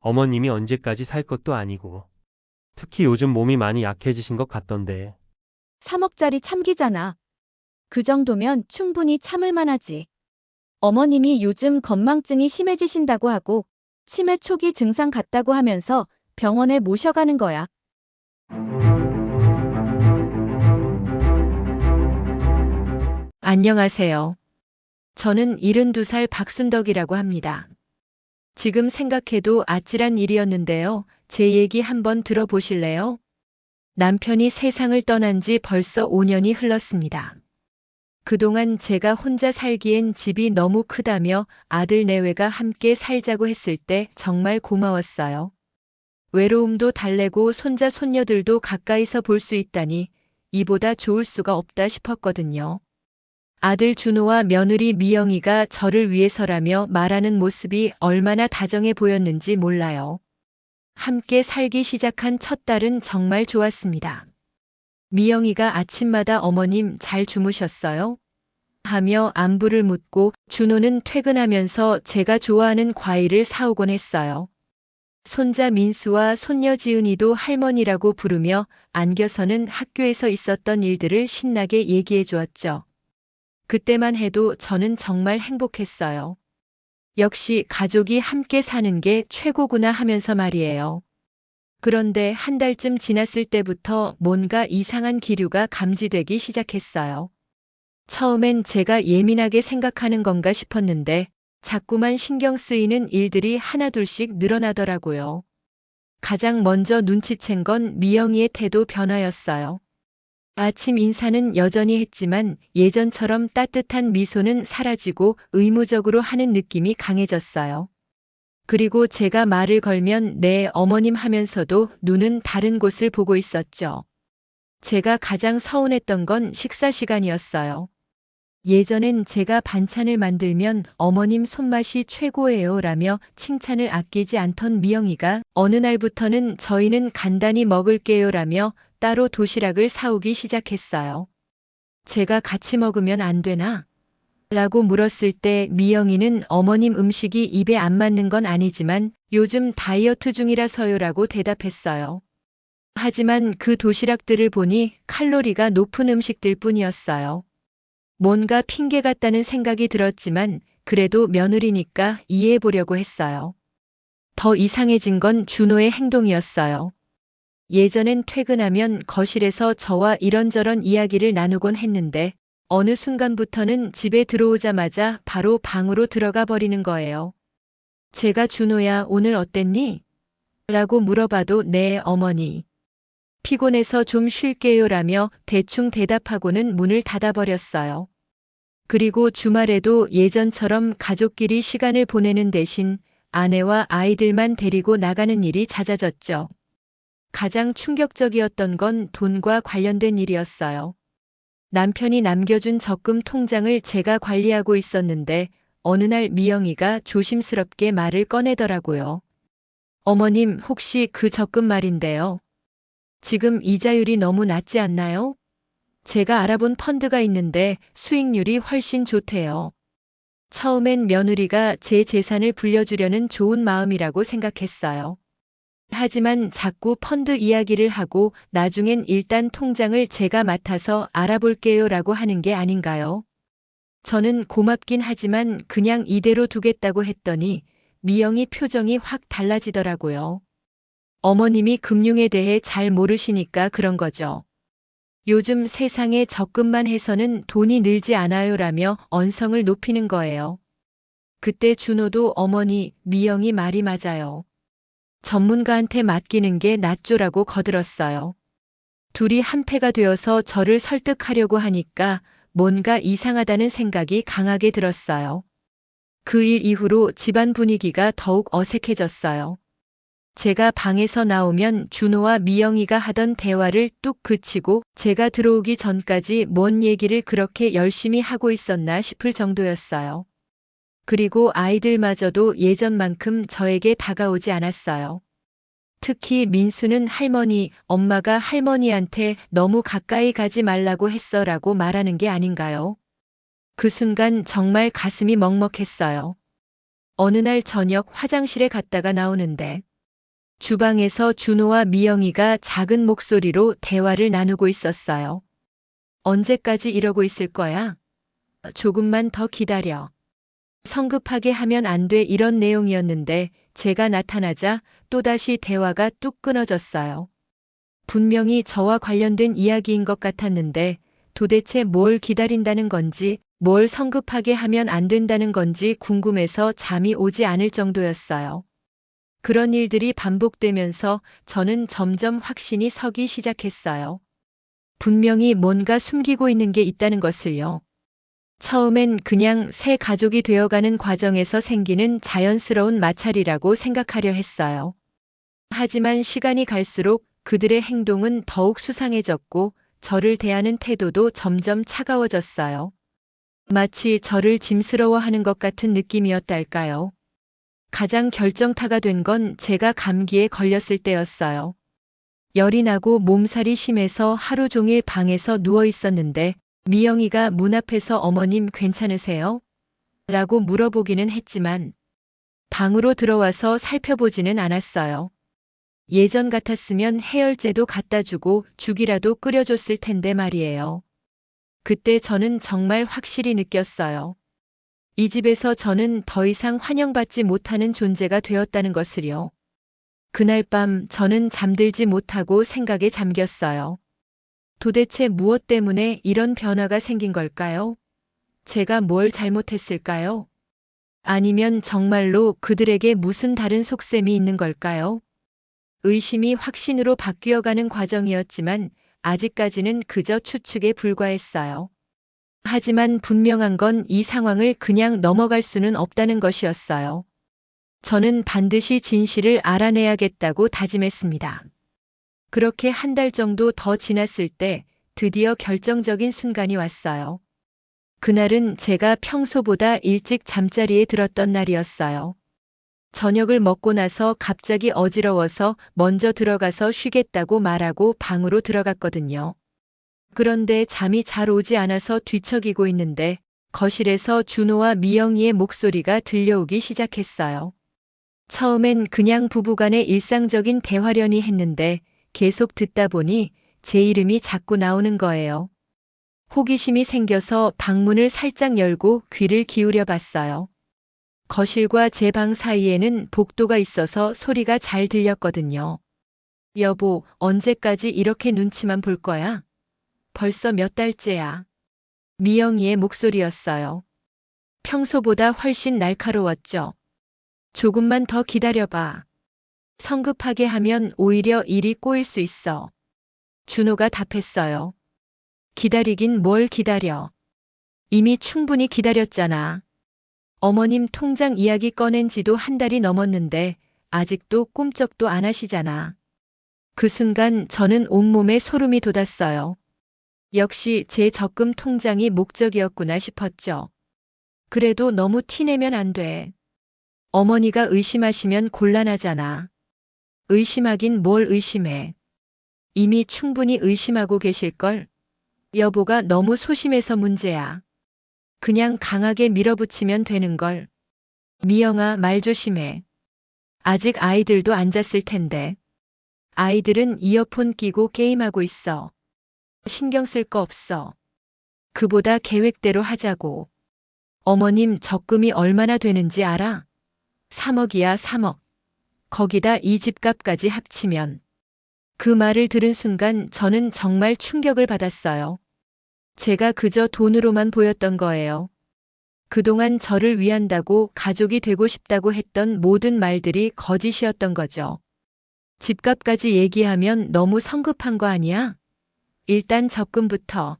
어머님이 언제까지 살 것도 아니고. 특히 요즘 몸이 많이 약해지신 것 같던데. 3억짜리 참기잖아. 그 정도면 충분히 참을 만하지. 어머님이 요즘 건망증이 심해지신다고 하고 치매 초기 증상 같다고 하면서 병원에 모셔가는 거야. 안녕하세요. 저는 72살 박순덕이라고 합니다. 지금 생각해도 아찔한 일이었는데요. 제 얘기 한번 들어보실래요? 남편이 세상을 떠난 지 벌써 5년이 흘렀습니다. 그동안 제가 혼자 살기엔 집이 너무 크다며 아들 내외가 함께 살자고 했을 때 정말 고마웠어요. 외로움도 달래고 손자 손녀들도 가까이서 볼 수 있다니 이보다 좋을 수가 없다 싶었거든요. 아들 준호와 며느리 미영이가 저를 위해서라며 말하는 모습이 얼마나 다정해 보였는지 몰라요. 함께 살기 시작한 첫 달은 정말 좋았습니다. 미영이가 아침마다 어머님 잘 주무셨어요? 하며 안부를 묻고 준호는 퇴근하면서 제가 좋아하는 과일을 사오곤 했어요. 손자 민수와 손녀 지은이도 할머니라고 부르며 안겨서는 학교에서 있었던 일들을 신나게 얘기해 주었죠. 그때만 해도 저는 정말 행복했어요. 역시 가족이 함께 사는 게 최고구나 하면서 말이에요. 그런데 한 달쯤 지났을 때부터 뭔가 이상한 기류가 감지되기 시작했어요. 처음엔 제가 예민하게 생각하는 건가 싶었는데 자꾸만 신경 쓰이는 일들이 하나둘씩 늘어나더라고요. 가장 먼저 눈치챈 건 미영이의 태도 변화였어요. 아침 인사는 여전히 했지만 예전처럼 따뜻한 미소는 사라지고 의무적으로 하는 느낌이 강해졌어요. 그리고 제가 말을 걸면 네 어머님 하면서도 눈은 다른 곳을 보고 있었죠. 제가 가장 서운했던 건 식사 시간이었어요. 예전엔 제가 반찬을 만들면 어머님 손맛이 최고예요 라며 칭찬을 아끼지 않던 미영이가 어느 날부터는 저희는 간단히 먹을게요 라며 따로 도시락을 사오기 시작했어요. 제가 같이 먹으면 안 되나? 라고 물었을 때 미영이는 어머님 음식이 입에 안 맞는 건 아니지만 요즘 다이어트 중이라서요 라고 대답했어요. 하지만 그 도시락들을 보니 칼로리가 높은 음식들 뿐이었어요. 뭔가 핑계 같다는 생각이 들었지만 그래도 며느리니까 이해해 보려고 했어요. 더 이상해진 건 준호의 행동이었어요. 예전엔 퇴근하면 거실에서 저와 이런저런 이야기를 나누곤 했는데 어느 순간부터는 집에 들어오자마자 바로 방으로 들어가 버리는 거예요. 제가 준호야 오늘 어땠니? 라고 물어봐도 네 어머니. 피곤해서 좀 쉴게요 라며 대충 대답하고는 문을 닫아버렸어요. 그리고 주말에도 예전처럼 가족끼리 시간을 보내는 대신 아내와 아이들만 데리고 나가는 일이 잦아졌죠. 가장 충격적이었던 건 돈과 관련된 일이었어요. 남편이 남겨준 적금 통장을 제가 관리하고 있었는데 어느 날 미영이가 조심스럽게 말을 꺼내더라고요. 어머님 혹시 그 적금 말인데요. 지금 이자율이 너무 낮지 않나요? 제가 알아본 펀드가 있는데 수익률이 훨씬 좋대요. 처음엔 며느리가 제 재산을 불려주려는 좋은 마음이라고 생각했어요. 하지만 자꾸 펀드 이야기를 하고 나중엔 일단 통장을 제가 맡아서 알아볼게요 라고 하는 게 아닌가요? 저는 고맙긴 하지만 그냥 이대로 두겠다고 했더니 미영이 표정이 확 달라지더라고요. 어머님이 금융에 대해 잘 모르시니까 그런 거죠. 요즘 세상에 적금만 해서는 돈이 늘지 않아요 라며 언성을 높이는 거예요. 그때 준호도 어머니, 미영이 말이 맞아요. 전문가한테 맡기는 게 낫죠라고 거들었어요. 둘이 한패가 되어서 저를 설득하려고 하니까 뭔가 이상하다는 생각이 강하게 들었어요. 그 일 이후로 집안 분위기가 더욱 어색해졌어요. 제가 방에서 나오면 준호와 미영이가 하던 대화를 뚝 그치고 제가 들어오기 전까지 뭔 얘기를 그렇게 열심히 하고 있었나 싶을 정도였어요. 그리고 아이들마저도 예전만큼 저에게 다가오지 않았어요. 특히 민수는 할머니, 엄마가 할머니한테 너무 가까이 가지 말라고 했어라고 말하는 게 아닌가요? 그 순간 정말 가슴이 먹먹했어요. 어느 날 저녁 화장실에 갔다가 나오는데 주방에서 준호와 미영이가 작은 목소리로 대화를 나누고 있었어요. 언제까지 이러고 있을 거야? 조금만 더 기다려. 성급하게 하면 안 돼, 이런 내용이었는데 제가 나타나자 또다시 대화가 뚝 끊어졌어요. 분명히 저와 관련된 이야기인 것 같았는데 도대체 뭘 기다린다는 건지, 뭘 성급하게 하면 안 된다는 건지 궁금해서 잠이 오지 않을 정도였어요. 그런 일들이 반복되면서 저는 점점 확신이 서기 시작했어요. 분명히 뭔가 숨기고 있는 게 있다는 것을요. 처음엔 그냥 새 가족이 되어가는 과정에서 생기는 자연스러운 마찰이라고 생각하려 했어요. 하지만 시간이 갈수록 그들의 행동은 더욱 수상해졌고 저를 대하는 태도도 점점 차가워졌어요. 마치 저를 짐스러워하는 것 같은 느낌이었달까요? 가장 결정타가 된 건 제가 감기에 걸렸을 때였어요. 열이 나고 몸살이 심해서 하루 종일 방에서 누워 있었는데 미영이가 문 앞에서 어머님 괜찮으세요? 라고 물어보기는 했지만 방으로 들어와서 살펴보지는 않았어요. 예전 같았으면 해열제도 갖다 주고 죽이라도 끓여줬을 텐데 말이에요. 그때 저는 정말 확실히 느꼈어요. 이 집에서 저는 더 이상 환영받지 못하는 존재가 되었다는 것을요. 그날 밤 저는 잠들지 못하고 생각에 잠겼어요. 도대체 무엇 때문에 이런 변화가 생긴 걸까요? 제가 뭘 잘못했을까요? 아니면 정말로 그들에게 무슨 다른 속셈이 있는 걸까요? 의심이 확신으로 바뀌어가는 과정이었지만 아직까지는 그저 추측에 불과했어요. 하지만 분명한 건 이 상황을 그냥 넘어갈 수는 없다는 것이었어요. 저는 반드시 진실을 알아내야겠다고 다짐했습니다. 그렇게 한 달 정도 더 지났을 때 드디어 결정적인 순간이 왔어요. 그날은 제가 평소보다 일찍 잠자리에 들었던 날이었어요. 저녁을 먹고 나서 갑자기 어지러워서 먼저 들어가서 쉬겠다고 말하고 방으로 들어갔거든요. 그런데 잠이 잘 오지 않아서 뒤척이고 있는데 거실에서 준호와 미영이의 목소리가 들려오기 시작했어요. 처음엔 그냥 부부간의 일상적인 대화려니 했는데 계속 듣다 보니 제 이름이 자꾸 나오는 거예요. 호기심이 생겨서 방문을 살짝 열고 귀를 기울여 봤어요. 거실과 제 방 사이에는 복도가 있어서 소리가 잘 들렸거든요. 여보, 언제까지 이렇게 눈치만 볼 거야? 벌써 몇 달째야. 미영이의 목소리였어요. 평소보다 훨씬 날카로웠죠. 조금만 더 기다려봐. 성급하게 하면 오히려 일이 꼬일 수 있어. 준호가 답했어요. 기다리긴 뭘 기다려. 이미 충분히 기다렸잖아. 어머님 통장 이야기 꺼낸 지도 한 달이 넘었는데 아직도 꿈쩍도 안 하시잖아. 그 순간 저는 온몸에 소름이 돋았어요. 역시 제 적금 통장이 목적이었구나 싶었죠. 그래도 너무 티내면 안 돼. 어머니가 의심하시면 곤란하잖아. 의심하긴 뭘 의심해. 이미 충분히 의심하고 계실걸? 여보가 너무 소심해서 문제야. 그냥 강하게 밀어붙이면 되는걸. 미영아, 말 조심해. 아직 아이들도 안 잤을 텐데. 아이들은 이어폰 끼고 게임하고 있어. 신경 쓸 거 없어. 그보다 계획대로 하자고. 어머님 적금이 얼마나 되는지 알아? 3억이야, 3억. 거기다 이 집값까지 합치면. 그 말을 들은 순간 저는 정말 충격을 받았어요. 제가 그저 돈으로만 보였던 거예요. 그동안 저를 위한다고 가족이 되고 싶다고 했던 모든 말들이 거짓이었던 거죠. 집값까지 얘기하면 너무 성급한 거 아니야? 일단 적금부터.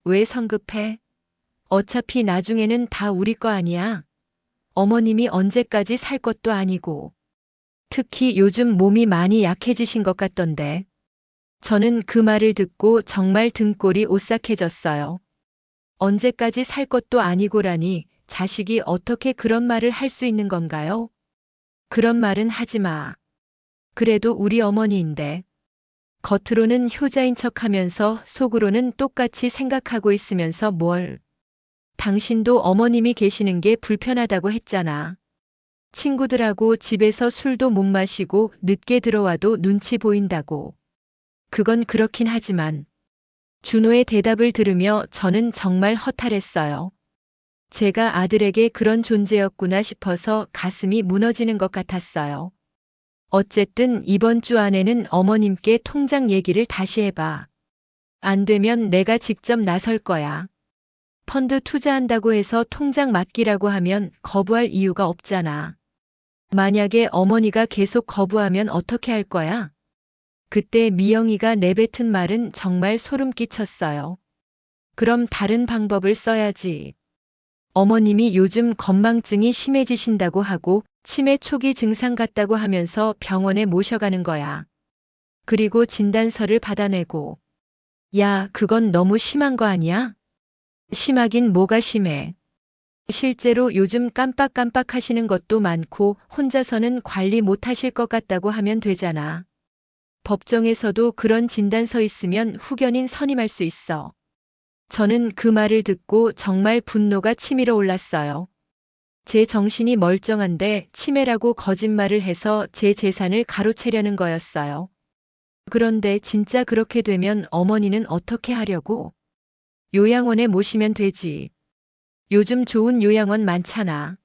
왜 성급해? 어차피 나중에는 다 우리 거 아니야? 어머님이 언제까지 살 것도 아니고. 특히 요즘 몸이 많이 약해지신 것 같던데. 저는 그 말을 듣고 정말 등골이 오싹해졌어요. 언제까지 살 것도 아니고라니 자식이 어떻게 그런 말을 할 수 있는 건가요? 그런 말은 하지 마. 그래도 우리 어머니인데. 겉으로는 효자인 척하면서 속으로는 똑같이 생각하고 있으면서 뭘. 당신도 어머님이 계시는 게 불편하다고 했잖아. 친구들하고 집에서 술도 못 마시고 늦게 들어와도 눈치 보인다고. 그건 그렇긴 하지만 준호의 대답을 들으며 저는 정말 허탈했어요. 제가 아들에게 그런 존재였구나 싶어서 가슴이 무너지는 것 같았어요. 어쨌든 이번 주 안에는 어머님께 통장 얘기를 다시 해봐. 안 되면 내가 직접 나설 거야. 펀드 투자한다고 해서 통장 맡기라고 하면 거부할 이유가 없잖아. 만약에 어머니가 계속 거부하면 어떻게 할 거야? 그때 미영이가 내뱉은 말은 정말 소름 끼쳤어요. 그럼 다른 방법을 써야지. 어머님이 요즘 건망증이 심해지신다고 하고 치매 초기 증상 같다고 하면서 병원에 모셔가는 거야. 그리고 진단서를 받아내고. 야, 그건 너무 심한 거 아니야? 심하긴 뭐가 심해. 실제로 요즘 깜빡깜빡 하시는 것도 많고 혼자서는 관리 못 하실 것 같다고 하면 되잖아. 법정에서도 그런 진단서 있으면 후견인 선임할 수 있어. 저는 그 말을 듣고 정말 분노가 치밀어 올랐어요. 제 정신이 멀쩡한데 치매라고 거짓말을 해서 제 재산을 가로채려는 거였어요. 그런데 진짜 그렇게 되면 어머니는 어떻게 하려고? 요양원에 모시면 되지. 요즘 좋은 요양원 많잖아.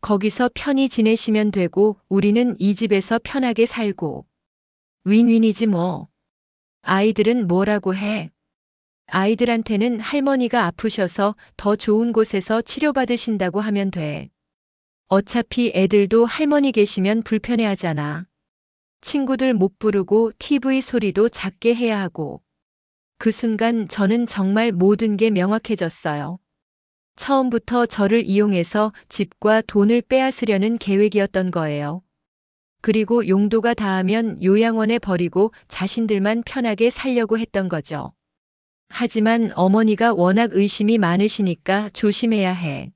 거기서 편히 지내시면 되고 우리는 이 집에서 편하게 살고. 윈윈이지 뭐. 아이들은 뭐라고 해? 아이들한테는 할머니가 아프셔서 더 좋은 곳에서 치료받으신다고 하면 돼. 어차피 애들도 할머니 계시면 불편해하잖아. 친구들 못 부르고 TV 소리도 작게 해야 하고. 그 순간 저는 정말 모든 게 명확해졌어요. 처음부터 저를 이용해서 집과 돈을 빼앗으려는 계획이었던 거예요. 그리고 용도가 닿으면 요양원에 버리고 자신들만 편하게 살려고 했던 거죠. 하지만 어머니가 워낙 의심이 많으시니까 조심해야 해.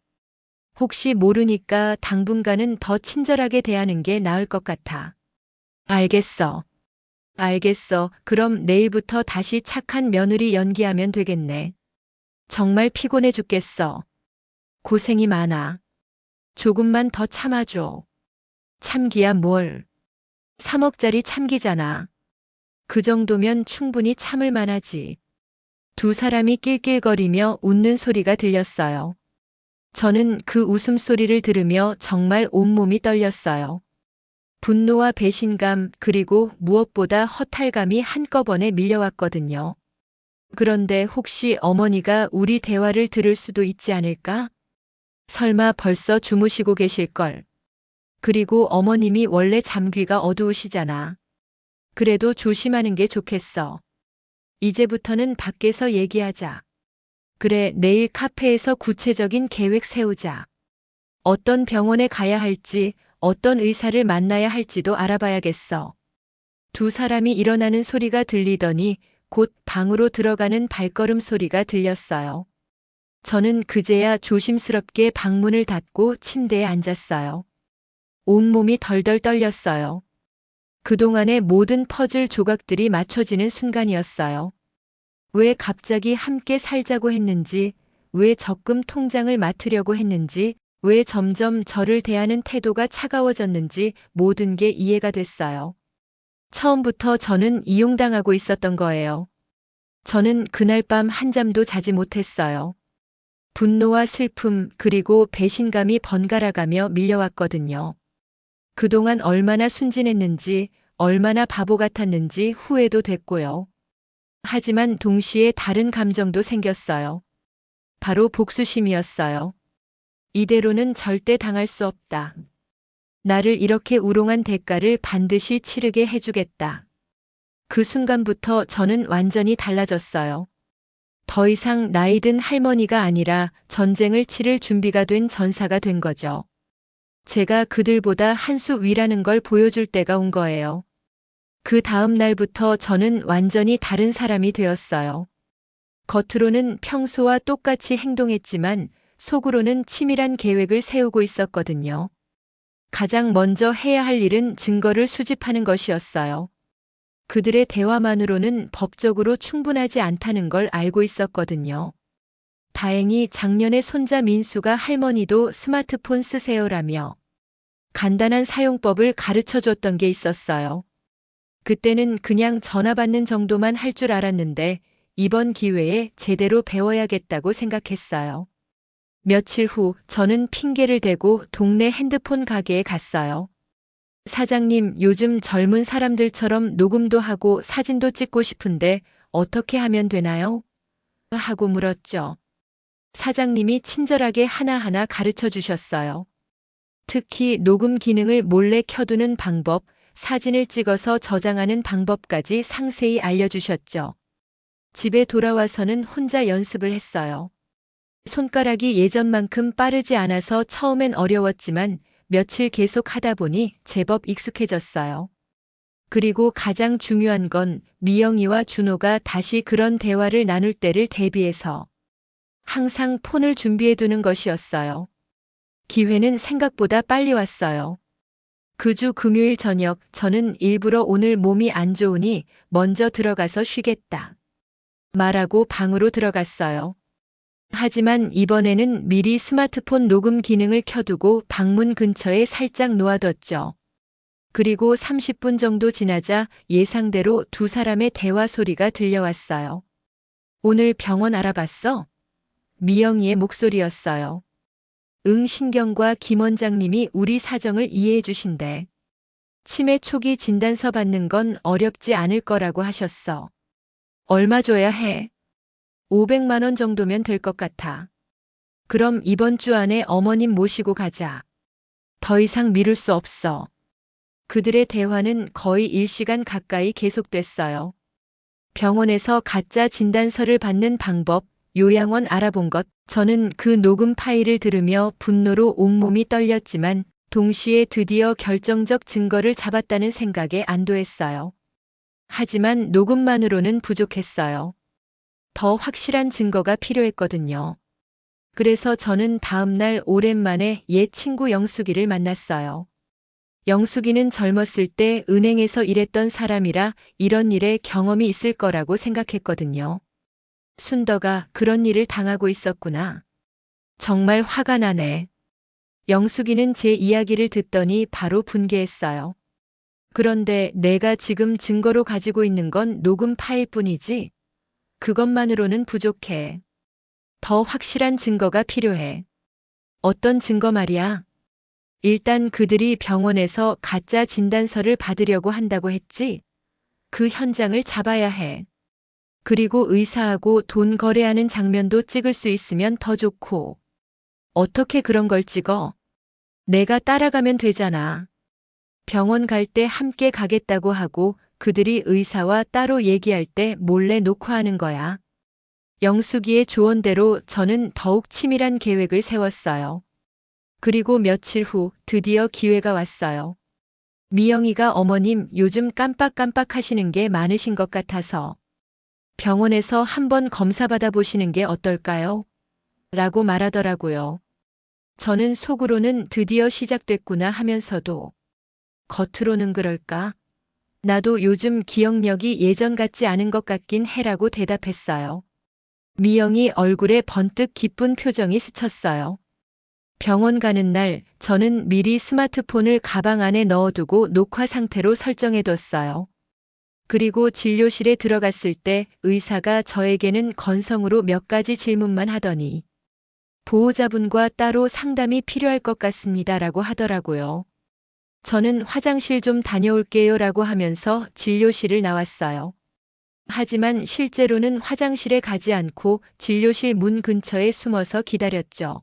혹시 모르니까 당분간은 더 친절하게 대하는 게 나을 것 같아. 알겠어. 알겠어. 그럼 내일부터 다시 착한 며느리 연기하면 되겠네. 정말 피곤해 죽겠어. 고생이 많아. 조금만 더 참아줘. 참기야 뭘. 3억짜리 참기잖아. 그 정도면 충분히 참을 만하지. 두 사람이 낄낄거리며 웃는 소리가 들렸어요. 저는 그 웃음소리를 들으며 정말 온몸이 떨렸어요. 분노와 배신감 그리고 무엇보다 허탈감이 한꺼번에 밀려왔거든요. 그런데 혹시 어머니가 우리 대화를 들을 수도 있지 않을까? 설마 벌써 주무시고 계실걸. 그리고 어머님이 원래 잠귀가 어두우시잖아. 그래도 조심하는 게 좋겠어. 이제부터는 밖에서 얘기하자. 그래, 내일 카페에서 구체적인 계획 세우자. 어떤 병원에 가야 할지, 어떤 의사를 만나야 할지도 알아봐야겠어. 두 사람이 일어나는 소리가 들리더니 곧 방으로 들어가는 발걸음 소리가 들렸어요. 저는 그제야 조심스럽게 방문을 닫고 침대에 앉았어요. 온몸이 덜덜 떨렸어요. 그동안의 모든 퍼즐 조각들이 맞춰지는 순간이었어요. 왜 갑자기 함께 살자고 했는지, 왜 적금 통장을 맡으려고 했는지, 왜 점점 저를 대하는 태도가 차가워졌는지 모든 게 이해가 됐어요. 처음부터 저는 이용당하고 있었던 거예요. 저는 그날 밤 한잠도 자지 못했어요. 분노와 슬픔 그리고 배신감이 번갈아가며 밀려왔거든요. 그동안 얼마나 순진했는지, 얼마나 바보 같았는지 후회도 됐고요. 하지만 동시에 다른 감정도 생겼어요. 바로 복수심이었어요. 이대로는 절대 당할 수 없다. 나를 이렇게 우롱한 대가를 반드시 치르게 해주겠다. 그 순간부터 저는 완전히 달라졌어요. 더 이상 나이 든 할머니가 아니라 전쟁을 치를 준비가 된 전사가 된 거죠. 제가 그들보다 한 수 위라는 걸 보여줄 때가 온 거예요. 그 다음 날부터 저는 완전히 다른 사람이 되었어요. 겉으로는 평소와 똑같이 행동했지만 속으로는 치밀한 계획을 세우고 있었거든요. 가장 먼저 해야 할 일은 증거를 수집하는 것이었어요. 그들의 대화만으로는 법적으로 충분하지 않다는 걸 알고 있었거든요. 다행히 작년에 손자 민수가 할머니도 스마트폰 쓰세요라며 간단한 사용법을 가르쳐 줬던 게 있었어요. 그때는 그냥 전화 받는 정도만 할 줄 알았는데 이번 기회에 제대로 배워야겠다고 생각했어요. 며칠 후 저는 핑계를 대고 동네 핸드폰 가게에 갔어요. 사장님, 요즘 젊은 사람들처럼 녹음도 하고 사진도 찍고 싶은데 어떻게 하면 되나요? 하고 물었죠. 사장님이 친절하게 하나하나 가르쳐 주셨어요. 특히 녹음 기능을 몰래 켜두는 방법, 사진을 찍어서 저장하는 방법까지 상세히 알려주셨죠. 집에 돌아와서는 혼자 연습을 했어요. 손가락이 예전만큼 빠르지 않아서 처음엔 어려웠지만 며칠 계속 하다 보니 제법 익숙해졌어요. 그리고 가장 중요한 건 미영이와 준호가 다시 그런 대화를 나눌 때를 대비해서 항상 폰을 준비해 두는 것이었어요. 기회는 생각보다 빨리 왔어요. 그 주 금요일 저녁 저는 일부러 오늘 몸이 안 좋으니 먼저 들어가서 쉬겠다 말하고 방으로 들어갔어요. 하지만 이번에는 미리 스마트폰 녹음 기능을 켜두고 방문 근처에 살짝 놓아뒀죠. 그리고 30분 정도 지나자 예상대로 두 사람의 대화 소리가 들려왔어요. 오늘 병원 알아봤어? 미영이의 목소리였어요. 응, 신경과 김 원장님이 우리 사정을 이해해 주신대. 치매 초기 진단서 받는 건 어렵지 않을 거라고 하셨어. 얼마 줘야 해? 500만 원 정도면 될 것 같아. 그럼 이번 주 안에 어머님 모시고 가자. 더 이상 미룰 수 없어. 그들의 대화는 거의 1시간 가까이 계속됐어요. 병원에서 가짜 진단서를 받는 방법, 요양원 알아본 것, 저는 그 녹음 파일을 들으며 분노로 온몸이 떨렸지만 동시에 드디어 결정적 증거를 잡았다는 생각에 안도했어요. 하지만 녹음만으로는 부족했어요. 더 확실한 증거가 필요했거든요. 그래서 저는 다음 날 오랜만에 옛 친구 영숙이를 만났어요. 영숙이는 젊었을 때 은행에서 일했던 사람이라 이런 일에 경험이 있을 거라고 생각했거든요. 순덕아, 그런 일을 당하고 있었구나. 정말 화가 나네. 영숙이는 제 이야기를 듣더니 바로 분개했어요. 그런데 내가 지금 증거로 가지고 있는 건 녹음 파일뿐이지. 그것만으로는 부족해. 더 확실한 증거가 필요해. 어떤 증거 말이야? 일단 그들이 병원에서 가짜 진단서를 받으려고 한다고 했지. 그 현장을 잡아야 해. 그리고 의사하고 돈 거래하는 장면도 찍을 수 있으면 더 좋고. 어떻게 그런 걸 찍어? 내가 따라가면 되잖아. 병원 갈 때 함께 가겠다고 하고 그들이 의사와 따로 얘기할 때 몰래 녹화하는 거야. 영숙이의 조언대로 저는 더욱 치밀한 계획을 세웠어요. 그리고 며칠 후 드디어 기회가 왔어요. 미영이가 어머님 요즘 깜빡깜빡 하시는 게 많으신 것 같아서 병원에서 한번 검사 받아보시는 게 어떨까요? 라고 말하더라고요. 저는 속으로는 드디어 시작됐구나 하면서도 겉으로는 그럴까? 나도 요즘 기억력이 예전 같지 않은 것 같긴 해라고 대답했어요. 미영이 얼굴에 번뜩 기쁜 표정이 스쳤어요. 병원 가는 날 저는 미리 스마트폰을 가방 안에 넣어두고 녹화 상태로 설정해뒀어요. 그리고 진료실에 들어갔을 때 의사가 저에게는 건성으로 몇 가지 질문만 하더니 보호자분과 따로 상담이 필요할 것 같습니다라고 하더라고요. 저는 화장실 좀 다녀올게요 라고 하면서 진료실을 나왔어요. 하지만 실제로는 화장실에 가지 않고 진료실 문 근처에 숨어서 기다렸죠.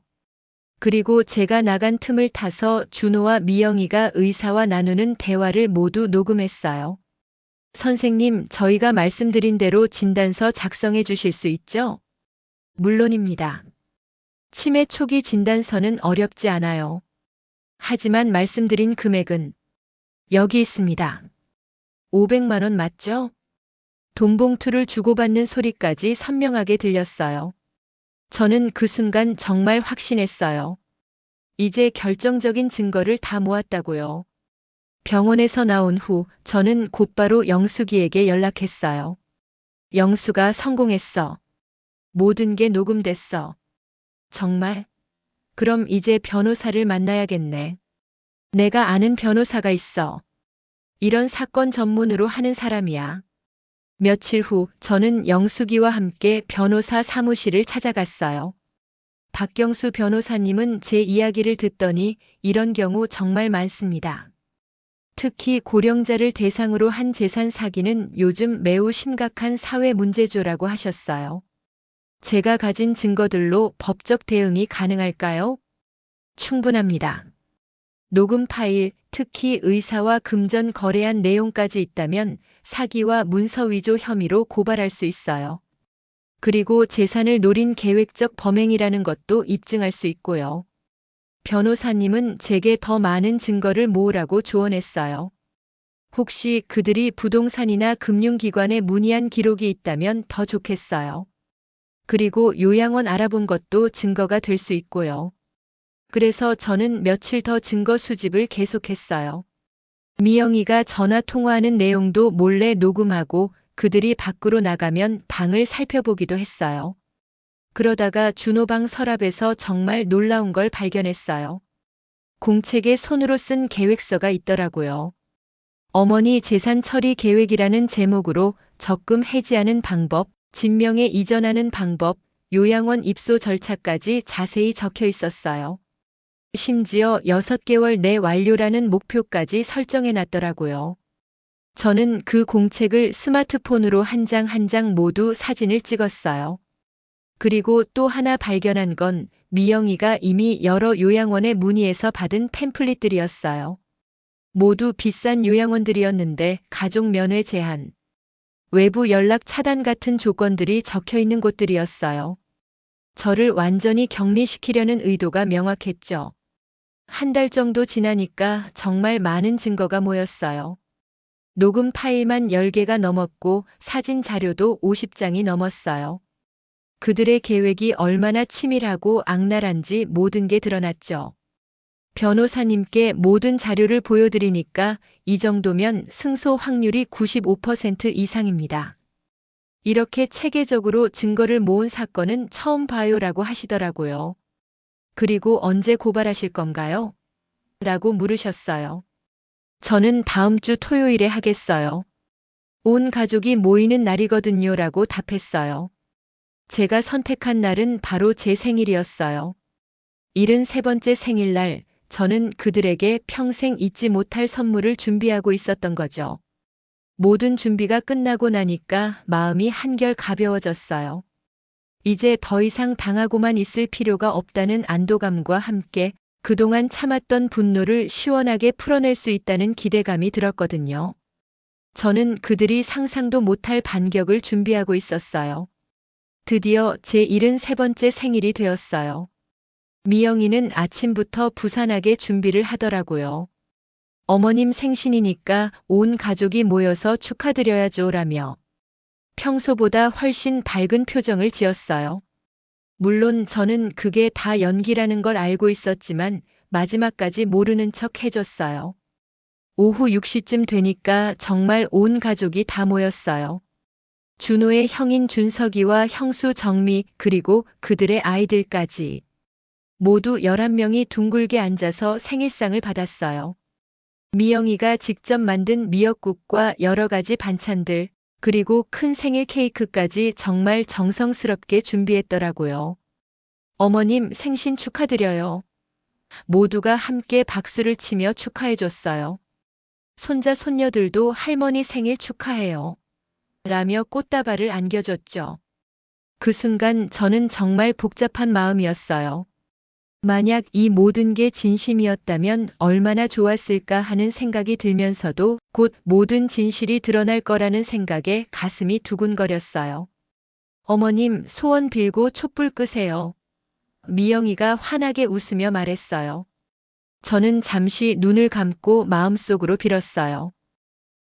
그리고 제가 나간 틈을 타서 준호와 미영이가 의사와 나누는 대화를 모두 녹음했어요. 선생님, 저희가 말씀드린 대로 진단서 작성해 주실 수 있죠? 물론입니다. 치매 초기 진단서는 어렵지 않아요. 하지만 말씀드린 금액은 여기 있습니다. 500만 원 맞죠? 돈봉투를 주고받는 소리까지 선명하게 들렸어요. 저는 그 순간 정말 확신했어요. 이제 결정적인 증거를 다 모았다고요. 병원에서 나온 후 저는 곧바로 영숙이에게 연락했어요. 영숙아, 성공했어. 모든 게 녹음됐어. 정말? 그럼 이제 변호사를 만나야겠네. 내가 아는 변호사가 있어. 이런 사건 전문으로 하는 사람이야. 며칠 후 저는 영숙이와 함께 변호사 사무실을 찾아갔어요. 박경수 변호사님은 제 이야기를 듣더니 이런 경우 정말 많습니다. 특히 고령자를 대상으로 한 재산 사기는 요즘 매우 심각한 사회 문제조라고 하셨어요. 제가 가진 증거들로 법적 대응이 가능할까요? 충분합니다. 녹음 파일, 특히 의사와 금전 거래한 내용까지 있다면 사기와 문서 위조 혐의로 고발할 수 있어요. 그리고 재산을 노린 계획적 범행이라는 것도 입증할 수 있고요. 변호사님은 제게 더 많은 증거를 모으라고 조언했어요. 혹시 그들이 부동산이나 금융기관에 문의한 기록이 있다면 더 좋겠어요. 그리고 요양원 알아본 것도 증거가 될 수 있고요. 그래서 저는 며칠 더 증거 수집을 계속했어요. 미영이가 전화 통화하는 내용도 몰래 녹음하고 그들이 밖으로 나가면 방을 살펴보기도 했어요. 그러다가 준호방 서랍에서 정말 놀라운 걸 발견했어요. 공책에 손으로 쓴 계획서가 있더라고요. 어머니 재산 처리 계획이라는 제목으로 적금 해지하는 방법, 진명에 이전하는 방법, 요양원 입소 절차까지 자세히 적혀 있었어요. 심지어 6개월 내 완료라는 목표까지 설정해 놨더라고요. 저는 그 공책을 스마트폰으로 한 장 한 장 모두 사진을 찍었어요. 그리고 또 하나 발견한 건 미영이가 이미 여러 요양원에 문의해서 받은 팸플릿들이었어요. 모두 비싼 요양원들이었는데 가족 면회 제한, 외부 연락 차단 같은 조건들이 적혀 있는 곳들이었어요. 저를 완전히 격리시키려는 의도가 명확했죠. 한 달 정도 지나니까 정말 많은 증거가 모였어요. 녹음 파일만 10개가 넘었고 사진 자료도 50장이 넘었어요. 그들의 계획이 얼마나 치밀하고 악랄한지 모든 게 드러났죠. 변호사님께 모든 자료를 보여드리니까 이 정도면 승소 확률이 95% 이상입니다. 이렇게 체계적으로 증거를 모은 사건은 처음 봐요라고 하시더라고요. 그리고 언제 고발하실 건가요? 라고 물으셨어요. 저는 다음 주 토요일에 하겠어요. 온 가족이 모이는 날이거든요 라고 답했어요. 제가 선택한 날은 바로 제 생일이었어요. 73번째 생일날 저는 그들에게 평생 잊지 못할 선물을 준비하고 있었던 거죠. 모든 준비가 끝나고 나니까 마음이 한결 가벼워졌어요. 이제 더 이상 당하고만 있을 필요가 없다는 안도감과 함께 그동안 참았던 분노를 시원하게 풀어낼 수 있다는 기대감이 들었거든요. 저는 그들이 상상도 못할 반격을 준비하고 있었어요. 드디어 제 73번째 생일이 되었어요. 미영이는 아침부터 부산하게 준비를 하더라고요. 어머님 생신이니까 온 가족이 모여서 축하드려야죠라며 평소보다 훨씬 밝은 표정을 지었어요. 물론 저는 그게 다 연기라는 걸 알고 있었지만 마지막까지 모르는 척 해줬어요. 오후 6시쯤 되니까 정말 온 가족이 다 모였어요. 준호의 형인 준석이와 형수 정미 그리고 그들의 아이들까지. 모두 11명이 둥글게 앉아서 생일상을 받았어요. 미영이가 직접 만든 미역국과 여러 가지 반찬들, 그리고 큰 생일 케이크까지 정말 정성스럽게 준비했더라고요. 어머님 생신 축하드려요. 모두가 함께 박수를 치며 축하해줬어요. 손자 손녀들도 할머니 생일 축하해요. 라며 꽃다발을 안겨줬죠. 그 순간 저는 정말 복잡한 마음이었어요. 만약 이 모든 게 진심이었다면 얼마나 좋았을까 하는 생각이 들면서도 곧 모든 진실이 드러날 거라는 생각에 가슴이 두근거렸어요. 어머님, 소원 빌고 촛불 끄세요. 미영이가 환하게 웃으며 말했어요. 저는 잠시 눈을 감고 마음속으로 빌었어요.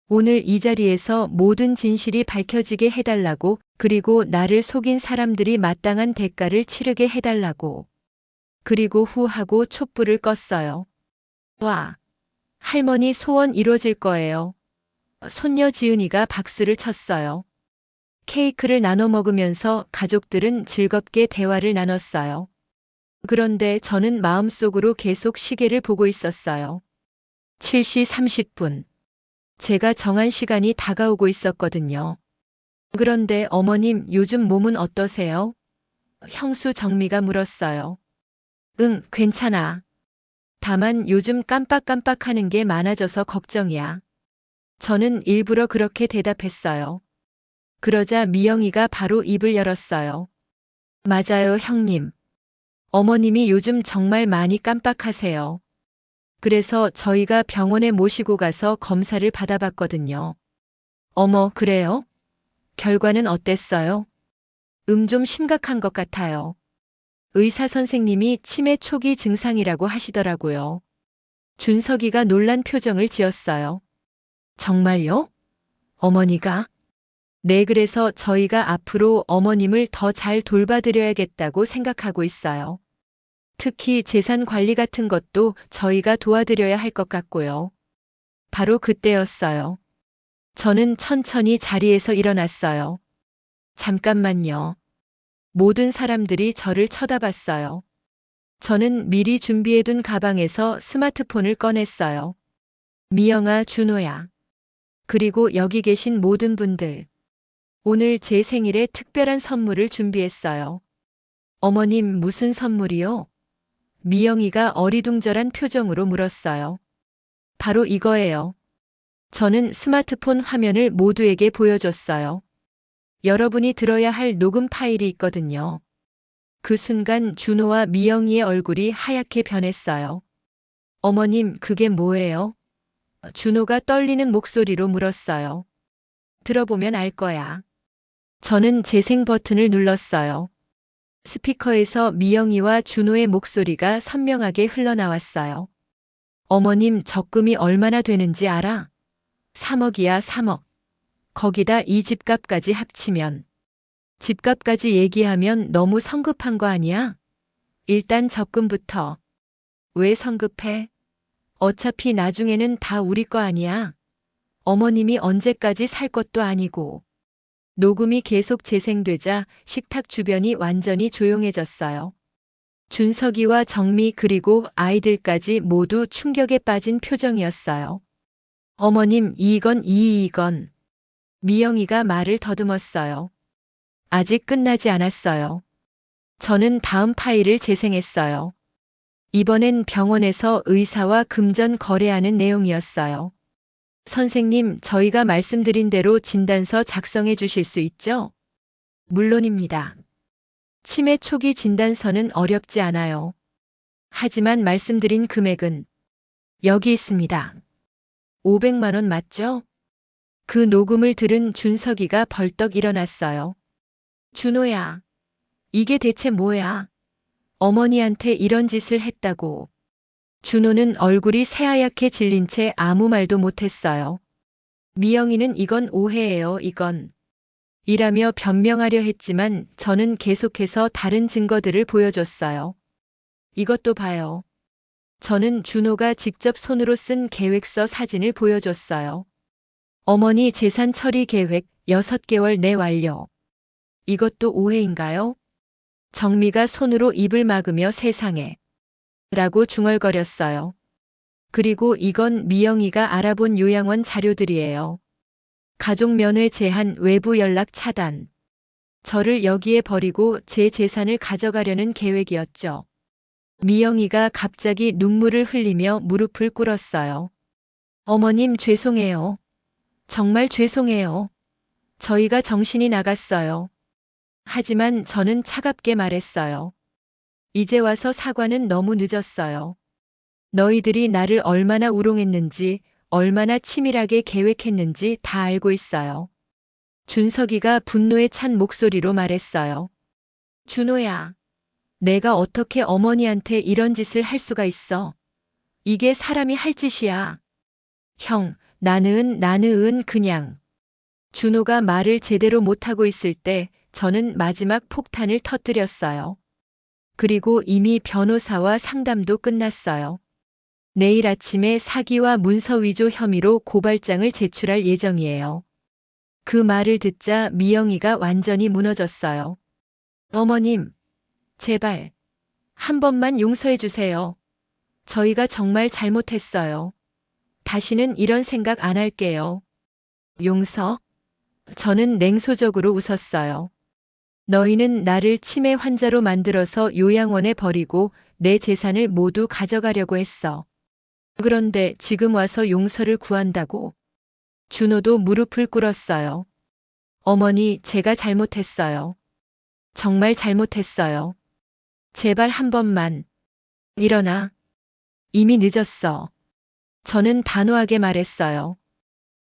오늘 이 자리에서 모든 진실이 밝혀지게 해달라고, 그리고 나를 속인 사람들이 마땅한 대가를 치르게 해달라고. 그리고 후 하고 촛불을 껐어요. 와, 할머니 소원 이루어질 거예요. 손녀 지은이가 박수를 쳤어요. 케이크를 나눠 먹으면서 가족들은 즐겁게 대화를 나눴어요. 그런데 저는 마음속으로 계속 시계를 보고 있었어요. 7시 30분. 제가 정한 시간이 다가오고 있었거든요. 그런데 어머님, 요즘 몸은 어떠세요? 형수 정미가 물었어요. 응, 괜찮아. 다만 요즘 깜빡깜빡하는 게 많아져서 걱정이야. 저는 일부러 그렇게 대답했어요. 그러자 미영이가 바로 입을 열었어요. 맞아요, 형님. 어머님이 요즘 정말 많이 깜빡하세요. 그래서 저희가 병원에 모시고 가서 검사를 받아봤거든요. 어머, 그래요? 결과는 어땠어요? 좀 심각한 것 같아요. 의사 선생님이 치매 초기 증상이라고 하시더라고요. 준석이가 놀란 표정을 지었어요. 정말요? 어머니가? 네, 그래서 저희가 앞으로 어머님을 더 잘 돌봐드려야겠다고 생각하고 있어요. 특히 재산 관리 같은 것도 저희가 도와드려야 할 것 같고요. 바로 그때였어요. 저는 천천히 자리에서 일어났어요. 잠깐만요. 모든 사람들이 저를 쳐다봤어요. 저는 미리 준비해둔 가방에서 스마트폰을 꺼냈어요. 미영아, 준호야. 그리고 여기 계신 모든 분들. 오늘 제 생일에 특별한 선물을 준비했어요. 어머님, 무슨 선물이요? 미영이가 어리둥절한 표정으로 물었어요. 바로 이거예요. 저는 스마트폰 화면을 모두에게 보여줬어요. 여러분이 들어야 할 녹음 파일이 있거든요. 그 순간 준호와 미영이의 얼굴이 하얗게 변했어요. 어머님, 그게 뭐예요? 준호가 떨리는 목소리로 물었어요. 들어보면 알 거야. 저는 재생 버튼을 눌렀어요. 스피커에서 미영이와 준호의 목소리가 선명하게 흘러나왔어요. 어머님, 적금이 얼마나 되는지 알아? 3억이야, 3억. 거기다 이 집값까지 합치면. 집값까지 얘기하면 너무 성급한 거 아니야? 일단 적금부터. 왜 성급해? 어차피 나중에는 다 우리 거 아니야. 어머님이 언제까지 살 것도 아니고. 녹음이 계속 재생되자 식탁 주변이 완전히 조용해졌어요. 준석이와 정미 그리고 아이들까지 모두 충격에 빠진 표정이었어요. 어머님, 이건. 미영이가 말을 더듬었어요. 아직 끝나지 않았어요. 저는 다음 파일을 재생했어요. 이번엔 병원에서 의사와 금전 거래하는 내용이었어요. 선생님, 저희가 말씀드린 대로 진단서 작성해 주실 수 있죠? 물론입니다. 치매 초기 진단서는 어렵지 않아요. 하지만 말씀드린 금액은 여기 있습니다. 500만 원 맞죠? 그 녹음을 들은 준석이가 벌떡 일어났어요. 준호야, 이게 대체 뭐야? 어머니한테 이런 짓을 했다고. 준호는 얼굴이 새하얗게 질린 채 아무 말도 못했어요. 미영이는 이건 오해예요, 이건. 이라며 변명하려 했지만 저는 계속해서 다른 증거들을 보여줬어요. 이것도 봐요. 저는 준호가 직접 손으로 쓴 계획서 사진을 보여줬어요. 어머니 재산 처리 계획 6개월 내 완료. 이것도 오해인가요? 정미가 손으로 입을 막으며 세상에. 라고 중얼거렸어요. 그리고 이건 미영이가 알아본 요양원 자료들이에요. 가족면회 제한, 외부 연락 차단. 저를 여기에 버리고 제 재산을 가져가려는 계획이었죠. 미영이가 갑자기 눈물을 흘리며 무릎을 꿇었어요. 어머님, 죄송해요. 정말 죄송해요. 저희가 정신이 나갔어요. 하지만 저는 차갑게 말했어요. 이제 와서 사과는 너무 늦었어요. 너희들이 나를 얼마나 우롱했는지, 얼마나 치밀하게 계획했는지 다 알고 있어요. 준석이가 분노에 찬 목소리로 말했어요. 준호야, 내가 어떻게 어머니한테 이런 짓을 할 수가 있어? 이게 사람이 할 짓이야. 형, 나는 그냥. 준호가 말을 제대로 못하고 있을 때 저는 마지막 폭탄을 터뜨렸어요. 그리고 이미 변호사와 상담도 끝났어요. 내일 아침에 사기와 문서 위조 혐의로 고발장을 제출할 예정이에요. 그 말을 듣자 미영이가 완전히 무너졌어요. 어머님, 제발, 한 번만 용서해 주세요. 저희가 정말 잘못했어요. 다시는 이런 생각 안 할게요. 용서? 저는 냉소적으로 웃었어요. 너희는 나를 치매 환자로 만들어서 요양원에 버리고 내 재산을 모두 가져가려고 했어. 그런데 지금 와서 용서를 구한다고? 준호도 무릎을 꿇었어요. 어머니, 제가 잘못했어요. 정말 잘못했어요. 제발 한 번만. 일어나. 이미 늦었어. 저는 단호하게 말했어요.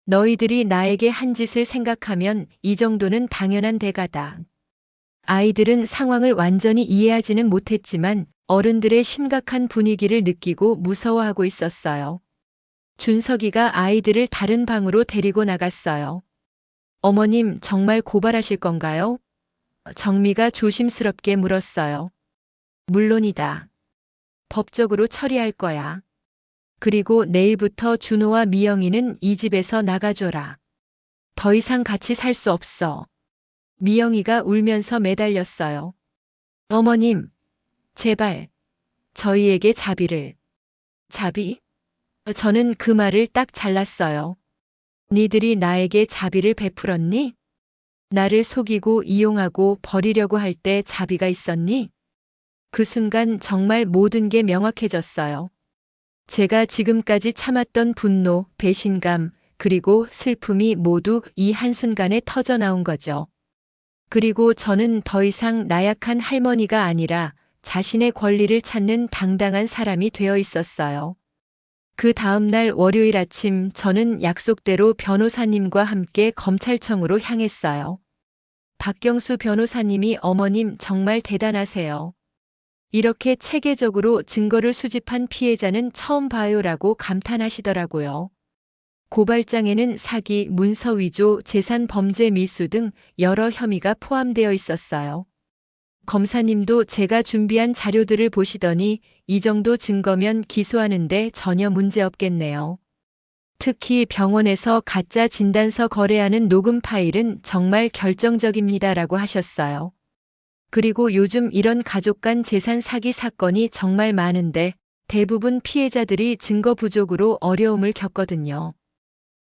너희들이 나에게 한 짓을 생각하면 이 정도는 당연한 대가다. 아이들은 상황을 완전히 이해하지는 못했지만 어른들의 심각한 분위기를 느끼고 무서워하고 있었어요. 준석이가 아이들을 다른 방으로 데리고 나갔어요. 어머님, 정말 고발하실 건가요? 정미가 조심스럽게 물었어요. 물론이다. 법적으로 처리할 거야. 그리고 내일부터 준호와 미영이는 이 집에서 나가줘라. 더 이상 같이 살 수 없어. 미영이가 울면서 매달렸어요. 어머님, 제발, 저희에게 자비를. 자비? 저는 그 말을 딱 잘랐어요. 니들이 나에게 자비를 베풀었니? 나를 속이고 이용하고 버리려고 할 때 자비가 있었니? 그 순간 정말 모든 게 명확해졌어요. 제가 지금까지 참았던 분노, 배신감, 그리고 슬픔이 모두 이 한순간에 터져 나온 거죠. 그리고 저는 더 이상 나약한 할머니가 아니라 자신의 권리를 찾는 당당한 사람이 되어 있었어요. 그 다음 날 월요일 아침 저는 약속대로 변호사님과 함께 검찰청으로 향했어요. 박경수 변호사님이 어머님 정말 대단하세요. 이렇게 체계적으로 증거를 수집한 피해자는 처음 봐요라고 감탄하시더라고요. 고발장에는 사기, 문서 위조, 재산 범죄 미수 등 여러 혐의가 포함되어 있었어요. 검사님도 제가 준비한 자료들을 보시더니 이 정도 증거면 기소하는데 전혀 문제 없겠네요. 특히 병원에서 가짜 진단서 거래하는 녹음 파일은 정말 결정적입니다라고 하셨어요. 그리고 요즘 이런 가족 간 재산 사기 사건이 정말 많은데 대부분 피해자들이 증거 부족으로 어려움을 겪거든요.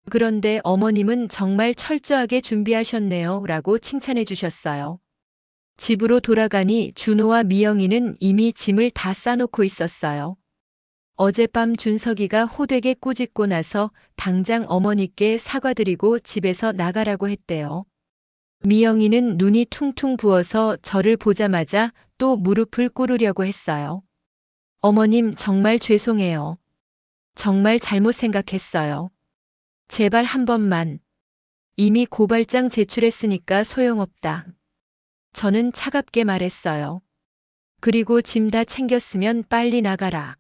그런데 어머님은 정말 철저하게 준비하셨네요 라고 칭찬해 주셨어요. 집으로 돌아가니 준호와 미영이는 이미 짐을 다 싸놓고 있었어요. 어젯밤 준석이가 호되게 꾸짖고 나서 당장 어머니께 사과드리고 집에서 나가라고 했대요. 미영이는 눈이 퉁퉁 부어서 저를 보자마자 또 무릎을 꿇으려고 했어요. 어머님 정말 죄송해요. 정말 잘못 생각했어요. 제발 한 번만. 이미 고발장 제출했으니까 소용없다. 저는 차갑게 말했어요. 그리고 짐 다 챙겼으면 빨리 나가라.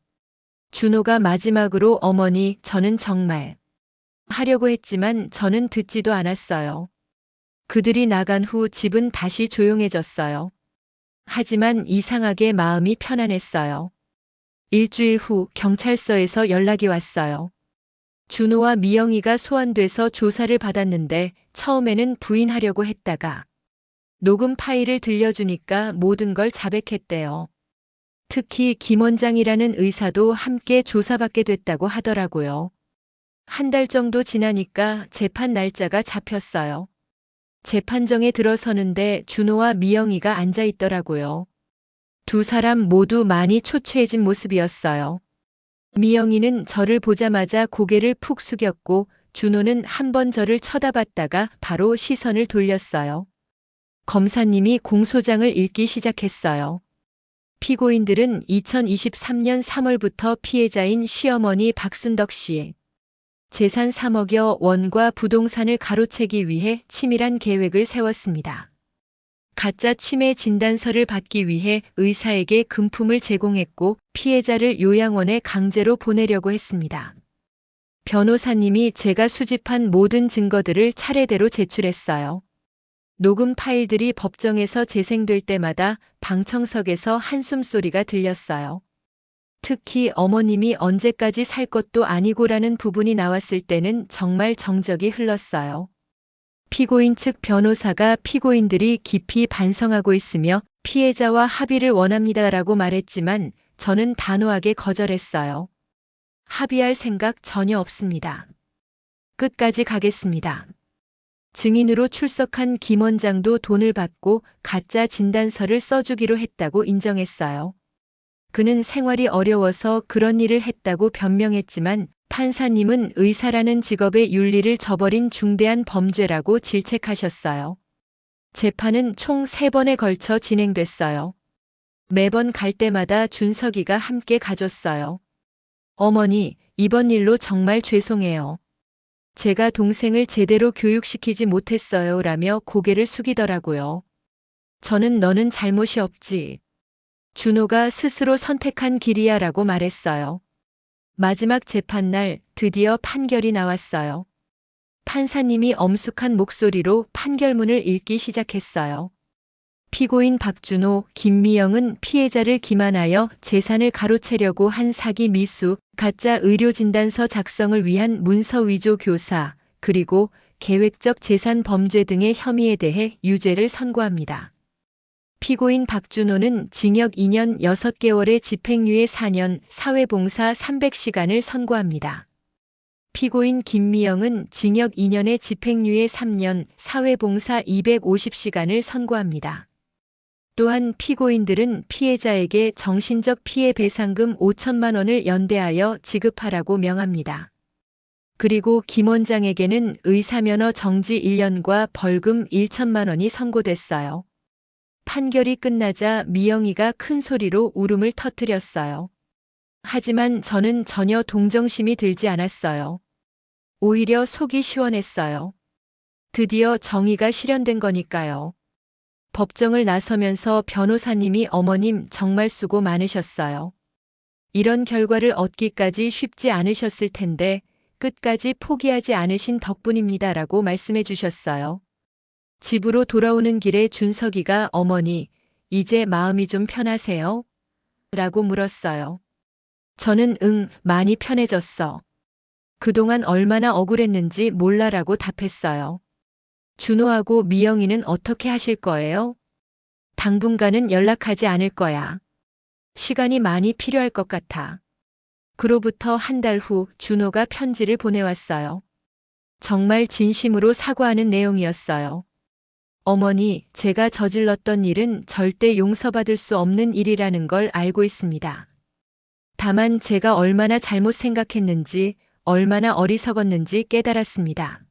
준호가 마지막으로 어머니, 저는 정말 하려고 했지만 저는 듣지도 않았어요. 그들이 나간 후 집은 다시 조용해졌어요. 하지만 이상하게 마음이 편안했어요. 일주일 후 경찰서에서 연락이 왔어요. 준호와 미영이가 소환돼서 조사를 받았는데 처음에는 부인하려고 했다가 녹음 파일을 들려주니까 모든 걸 자백했대요. 특히 김 원장이라는 의사도 함께 조사받게 됐다고 하더라고요. 한 달 정도 지나니까 재판 날짜가 잡혔어요. 재판정에 들어서는데 준호와 미영이가 앉아 있더라고요. 두 사람 모두 많이 초췌해진 모습이었어요. 미영이는 저를 보자마자 고개를 푹 숙였고 준호는 한 번 저를 쳐다봤다가 바로 시선을 돌렸어요. 검사님이 공소장을 읽기 시작했어요. 피고인들은 2023년 3월부터 피해자인 시어머니 박순덕 씨 재산 3억여 원과 부동산을 가로채기 위해 치밀한 계획을 세웠습니다. 가짜 치매 진단서를 받기 위해 의사에게 금품을 제공했고 피해자를 요양원에 강제로 보내려고 했습니다. 변호사님이 제가 수집한 모든 증거들을 차례대로 제출했어요. 녹음 파일들이 법정에서 재생될 때마다 방청석에서 한숨소리가 들렸어요. 특히 어머님이 언제까지 살 것도 아니고라는 부분이 나왔을 때는 정말 정적이 흘렀어요. 피고인 측 변호사가 피고인들이 깊이 반성하고 있으며 피해자와 합의를 원합니다라고 말했지만 저는 단호하게 거절했어요. 합의할 생각 전혀 없습니다. 끝까지 가겠습니다. 증인으로 출석한 김 원장도 돈을 받고 가짜 진단서를 써주기로 했다고 인정했어요. 그는 생활이 어려워서 그런 일을 했다고 변명했지만 판사님은 의사라는 직업의 윤리를 저버린 중대한 범죄라고 질책하셨어요. 재판은 총 3번에 걸쳐 진행됐어요. 매번 갈 때마다 준석이가 함께 가줬어요. 어머니, 이번 일로 정말 죄송해요. 제가 동생을 제대로 교육시키지 못했어요. 라며 고개를 숙이더라고요. 저는 너는 잘못이 없지. 준호가 스스로 선택한 길이야 라고 말했어요. 마지막 재판날 드디어 판결이 나왔어요. 판사님이 엄숙한 목소리로 판결문을 읽기 시작했어요. 피고인 박준호, 김미영은 피해자를 기만하여 재산을 가로채려고 한 사기 미수, 가짜 의료진단서 작성을 위한 문서 위조 교사, 그리고 계획적 재산 범죄 등의 혐의에 대해 유죄를 선고합니다. 피고인 박준호는 징역 2년 6개월에 집행유예 4년, 사회봉사 300시간을 선고합니다. 피고인 김미영은 징역 2년에 집행유예 3년, 사회봉사 250시간을 선고합니다. 또한 피고인들은 피해자에게 정신적 피해 배상금 5천만 원을 연대하여 지급하라고 명합니다. 그리고 김 원장에게는 의사면허 정지 1년과 벌금 1천만 원이 선고됐어요. 판결이 끝나자 미영이가 큰 소리로 울음을 터뜨렸어요. 하지만 저는 전혀 동정심이 들지 않았어요. 오히려 속이 시원했어요. 드디어 정의가 실현된 거니까요. 법정을 나서면서 변호사님이 어머님 정말 수고 많으셨어요. 이런 결과를 얻기까지 쉽지 않으셨을 텐데 끝까지 포기하지 않으신 덕분입니다라고 말씀해 주셨어요. 집으로 돌아오는 길에 준석이가 어머니, 이제 마음이 좀 편하세요? 라고 물었어요. 저는 많이 편해졌어. 그동안 얼마나 억울했는지 몰라라고 답했어요. 준호하고 미영이는 어떻게 하실 거예요? 당분간은 연락하지 않을 거야. 시간이 많이 필요할 것 같아. 그로부터 한 달 후 준호가 편지를 보내왔어요. 정말 진심으로 사과하는 내용이었어요. 어머니, 제가 저질렀던 일은 절대 용서받을 수 없는 일이라는 걸 알고 있습니다. 다만 제가 얼마나 잘못 생각했는지, 얼마나 어리석었는지 깨달았습니다.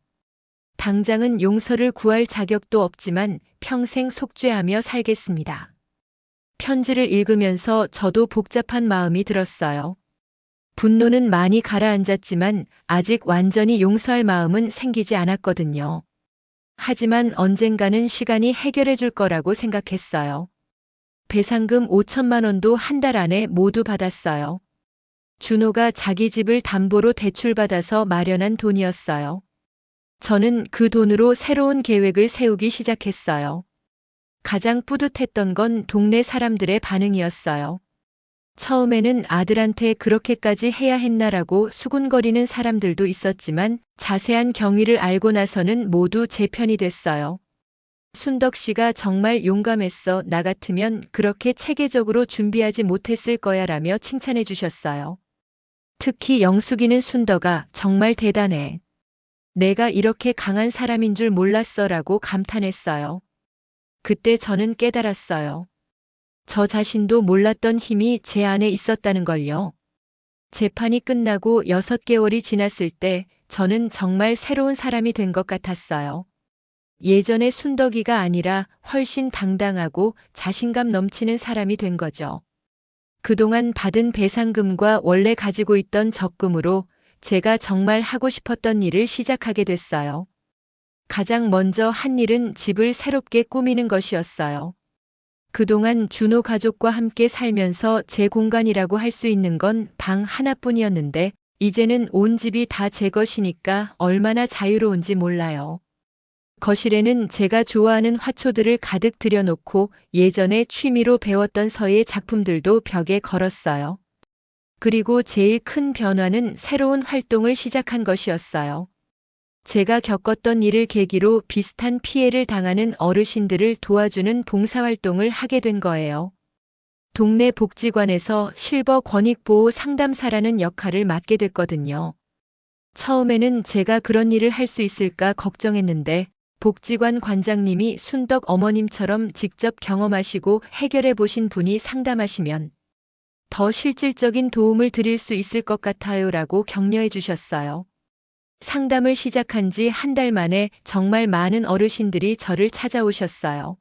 당장은 용서를 구할 자격도 없지만 평생 속죄하며 살겠습니다. 편지를 읽으면서 저도 복잡한 마음이 들었어요. 분노는 많이 가라앉았지만 아직 완전히 용서할 마음은 생기지 않았거든요. 하지만 언젠가는 시간이 해결해 줄 거라고 생각했어요. 배상금 5천만 원도 한 달 안에 모두 받았어요. 준호가 자기 집을 담보로 대출받아서 마련한 돈이었어요. 저는 그 돈으로 새로운 계획을 세우기 시작했어요. 가장 뿌듯했던 건 동네 사람들의 반응이었어요. 처음에는 아들한테 그렇게까지 해야 했나라고 수군거리는 사람들도 있었지만 자세한 경위를 알고 나서는 모두 제 편이 됐어요. 순덕 씨가 정말 용감했어. 나 같으면 그렇게 체계적으로 준비하지 못했을 거야 라며 칭찬해 주셨어요. 특히 영숙이는 순덕아, 정말 대단해. 내가 이렇게 강한 사람인 줄 몰랐어 라고 감탄했어요. 그때 저는 깨달았어요. 저 자신도 몰랐던 힘이 제 안에 있었다는 걸요. 재판이 끝나고 6개월이 지났을 때 저는 정말 새로운 사람이 된 것 같았어요. 예전의 순덕이가 아니라 훨씬 당당하고 자신감 넘치는 사람이 된 거죠. 그동안 받은 배상금과 원래 가지고 있던 적금으로 제가 정말 하고 싶었던 일을 시작하게 됐어요. 가장 먼저 한 일은 집을 새롭게 꾸미는 것이었어요. 그동안 준호 가족과 함께 살면서 제 공간이라고 할 수 있는 건 방 하나뿐이었는데 이제는 온 집이 다 제 것이니까 얼마나 자유로운지 몰라요. 거실에는 제가 좋아하는 화초들을 가득 들여놓고 예전에 취미로 배웠던 서예 작품들도 벽에 걸었어요. 그리고 제일 큰 변화는 새로운 활동을 시작한 것이었어요. 제가 겪었던 일을 계기로 비슷한 피해를 당하는 어르신들을 도와주는 봉사활동을 하게 된 거예요. 동네 복지관에서 실버 권익보호 상담사라는 역할을 맡게 됐거든요. 처음에는 제가 그런 일을 할 수 있을까 걱정했는데 복지관 관장님이 순덕 어머님처럼 직접 경험하시고 해결해 보신 분이 상담하시면 더 실질적인 도움을 드릴 수 있을 것 같아요라고 격려해 주셨어요. 상담을 시작한 지 한 달 만에 정말 많은 어르신들이 저를 찾아오셨어요.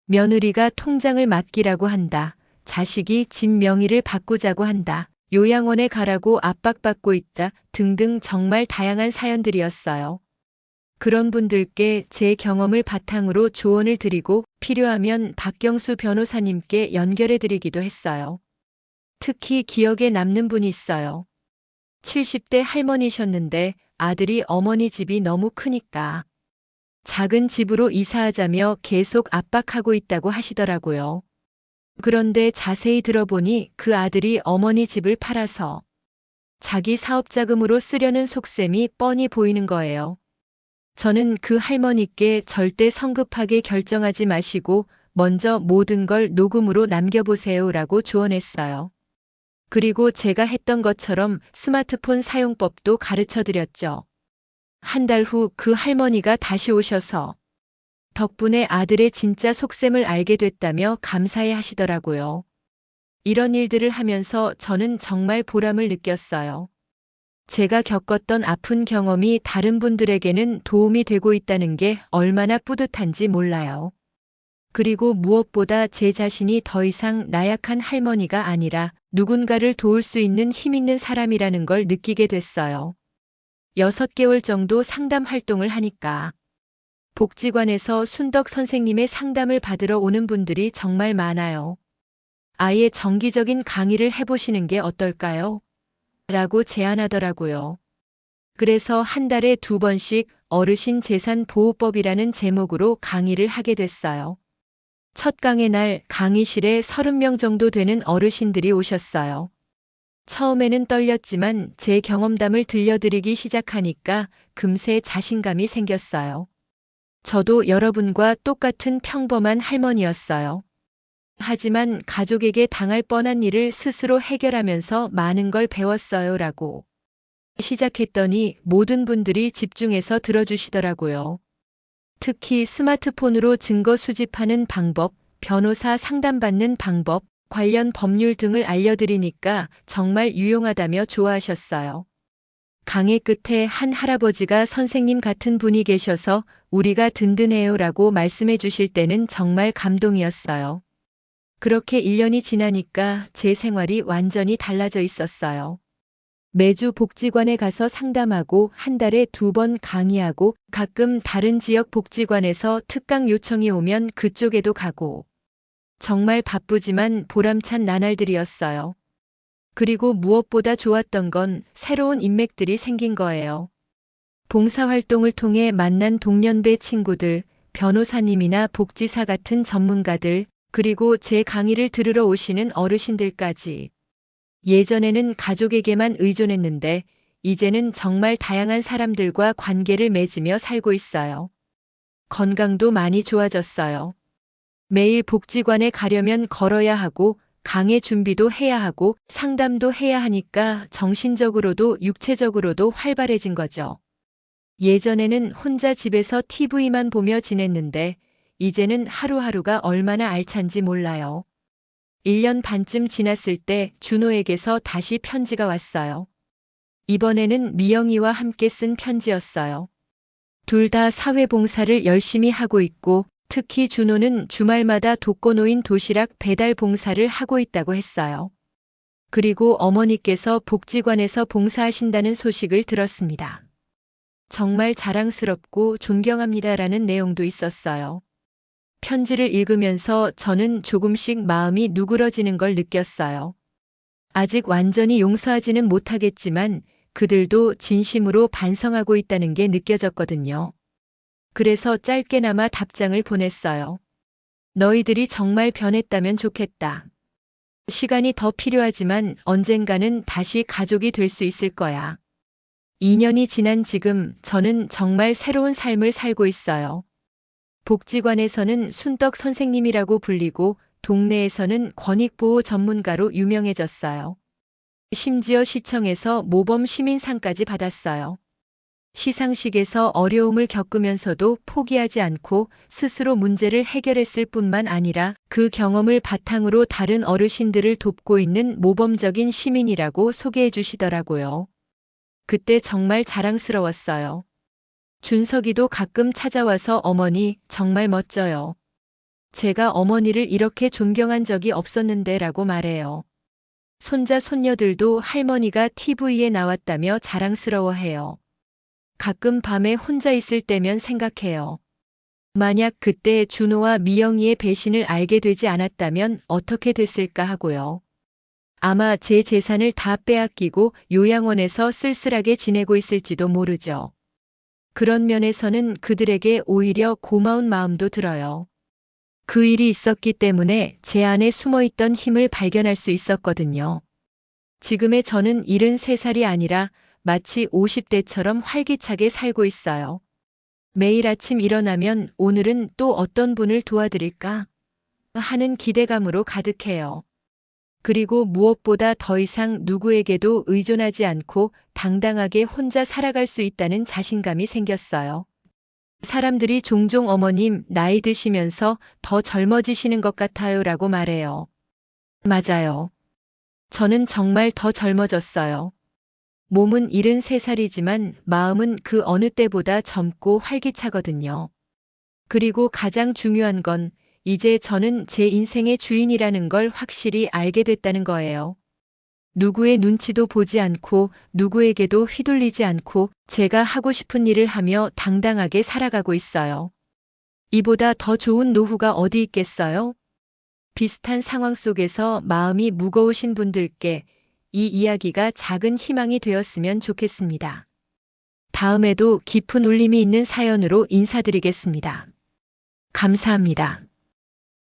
며느리가 통장을 맡기라고 한다. 자식이 집 명의를 바꾸자고 한다. 요양원에 가라고 압박받고 있다. 등등 정말 다양한 사연들이었어요. 그런 분들께 제 경험을 바탕으로 조언을 드리고 필요하면 박경수 변호사님께 연결해 드리기도 했어요. 특히 기억에 남는 분이 있어요. 70대 할머니셨는데 아들이 어머니 집이 너무 크니까 작은 집으로 이사하자며 계속 압박하고 있다고 하시더라고요. 그런데 자세히 들어보니 그 아들이 어머니 집을 팔아서 자기 사업 자금으로 쓰려는 속셈이 뻔히 보이는 거예요. 저는 그 할머니께 절대 성급하게 결정하지 마시고 먼저 모든 걸 녹음으로 남겨보세요라고 조언했어요. 그리고 제가 했던 것처럼 스마트폰 사용법도 가르쳐 드렸죠. 한 달 후 그 할머니가 다시 오셔서 덕분에 아들의 진짜 속셈을 알게 됐다며 감사해 하시더라고요. 이런 일들을 하면서 저는 정말 보람을 느꼈어요. 제가 겪었던 아픈 경험이 다른 분들에게는 도움이 되고 있다는 게 얼마나 뿌듯한지 몰라요. 그리고 무엇보다 제 자신이 더 이상 나약한 할머니가 아니라 누군가를 도울 수 있는 힘 있는 사람이라는 걸 느끼게 됐어요. 6개월 정도 상담 활동을 하니까 복지관에서 순덕 선생님의 상담을 받으러 오는 분들이 정말 많아요. 아예 정기적인 강의를 해보시는 게 어떨까요? 라고 제안하더라고요. 그래서 한 달에 2번씩 어르신 재산 보호법이라는 제목으로 강의를 하게 됐어요. 첫 강의 날 강의실에 30명 정도 되는 어르신들이 오셨어요. 처음에는 떨렸지만 제 경험담을 들려드리기 시작하니까 금세 자신감이 생겼어요. 저도 여러분과 똑같은 평범한 할머니였어요. 하지만 가족에게 당할 뻔한 일을 스스로 해결하면서 많은 걸 배웠어요라고 시작했더니 모든 분들이 집중해서 들어주시더라고요. 특히 스마트폰으로 증거 수집하는 방법, 변호사 상담받는 방법, 관련 법률 등을 알려드리니까 정말 유용하다며 좋아하셨어요. 강의 끝에 한 할아버지가 선생님 같은 분이 계셔서 우리가 든든해요라고 말씀해 주실 때는 정말 감동이었어요. 그렇게 1년이 지나니까 제 생활이 완전히 달라져 있었어요. 매주 복지관에 가서 상담하고 한 달에 2번 강의하고 가끔 다른 지역 복지관에서 특강 요청이 오면 그쪽에도 가고 정말 바쁘지만 보람찬 나날들이었어요. 그리고 무엇보다 좋았던 건 새로운 인맥들이 생긴 거예요. 봉사활동을 통해 만난 동년배 친구들, 변호사님이나 복지사 같은 전문가들, 그리고 제 강의를 들으러 오시는 어르신들까지. 예전에는 가족에게만 의존했는데 이제는 정말 다양한 사람들과 관계를 맺으며 살고 있어요. 건강도 많이 좋아졌어요. 매일 복지관에 가려면 걸어야 하고 강의 준비도 해야 하고 상담도 해야 하니까 정신적으로도 육체적으로도 활발해진 거죠. 예전에는 혼자 집에서 TV만 보며 지냈는데 이제는 하루하루가 얼마나 알찬지 몰라요. 1년 반쯤 지났을 때 준호에게서 다시 편지가 왔어요. 이번에는 미영이와 함께 쓴 편지였어요. 둘 다 사회봉사를 열심히 하고 있고 특히 준호는 주말마다 독거노인 도시락 배달 봉사를 하고 있다고 했어요. 그리고 어머니께서 복지관에서 봉사하신다는 소식을 들었습니다. 정말 자랑스럽고 존경합니다라는 내용도 있었어요. 편지를 읽으면서 저는 조금씩 마음이 누그러지는 걸 느꼈어요. 아직 완전히 용서하지는 못하겠지만 그들도 진심으로 반성하고 있다는 게 느껴졌거든요. 그래서 짧게나마 답장을 보냈어요. 너희들이 정말 변했다면 좋겠다. 시간이 더 필요하지만 언젠가는 다시 가족이 될 수 있을 거야. 2년이 지난 지금 저는 정말 새로운 삶을 살고 있어요. 복지관에서는 순덕 선생님이라고 불리고 동네에서는 권익보호 전문가로 유명해졌어요. 심지어 시청에서 모범 시민상까지 받았어요. 시상식에서 어려움을 겪으면서도 포기하지 않고 스스로 문제를 해결했을 뿐만 아니라 그 경험을 바탕으로 다른 어르신들을 돕고 있는 모범적인 시민이라고 소개해 주시더라고요. 그때 정말 자랑스러웠어요. 준석이도 가끔 찾아와서 어머니 정말 멋져요. 제가 어머니를 이렇게 존경한 적이 없었는데 라고 말해요. 손자 손녀들도 할머니가 TV에 나왔다며 자랑스러워해요. 가끔 밤에 혼자 있을 때면 생각해요. 만약 그때 준호와 미영이의 배신을 알게 되지 않았다면 어떻게 됐을까 하고요. 아마 제 재산을 다 빼앗기고 요양원에서 쓸쓸하게 지내고 있을지도 모르죠. 그런 면에서는 그들에게 오히려 고마운 마음도 들어요. 그 일이 있었기 때문에 제 안에 숨어있던 힘을 발견할 수 있었거든요. 지금의 저는 73살이 아니라 마치 50대처럼 활기차게 살고 있어요. 매일 아침 일어나면 오늘은 또 어떤 분을 도와드릴까 하는 기대감으로 가득해요. 그리고 무엇보다 더 이상 누구에게도 의존하지 않고 당당하게 혼자 살아갈 수 있다는 자신감이 생겼어요. 사람들이 종종 어머님 나이 드시면서 더 젊어지시는 것 같아요 라고 말해요. 맞아요. 저는 정말 더 젊어졌어요. 몸은 73살이지만 마음은 그 어느 때보다 젊고 활기차거든요. 그리고 가장 중요한 건 이제 저는 제 인생의 주인이라는 걸 확실히 알게 됐다는 거예요. 누구의 눈치도 보지 않고 누구에게도 휘둘리지 않고 제가 하고 싶은 일을 하며 당당하게 살아가고 있어요. 이보다 더 좋은 노후가 어디 있겠어요? 비슷한 상황 속에서 마음이 무거우신 분들께 이 이야기가 작은 희망이 되었으면 좋겠습니다. 다음에도 깊은 울림이 있는 사연으로 인사드리겠습니다. 감사합니다.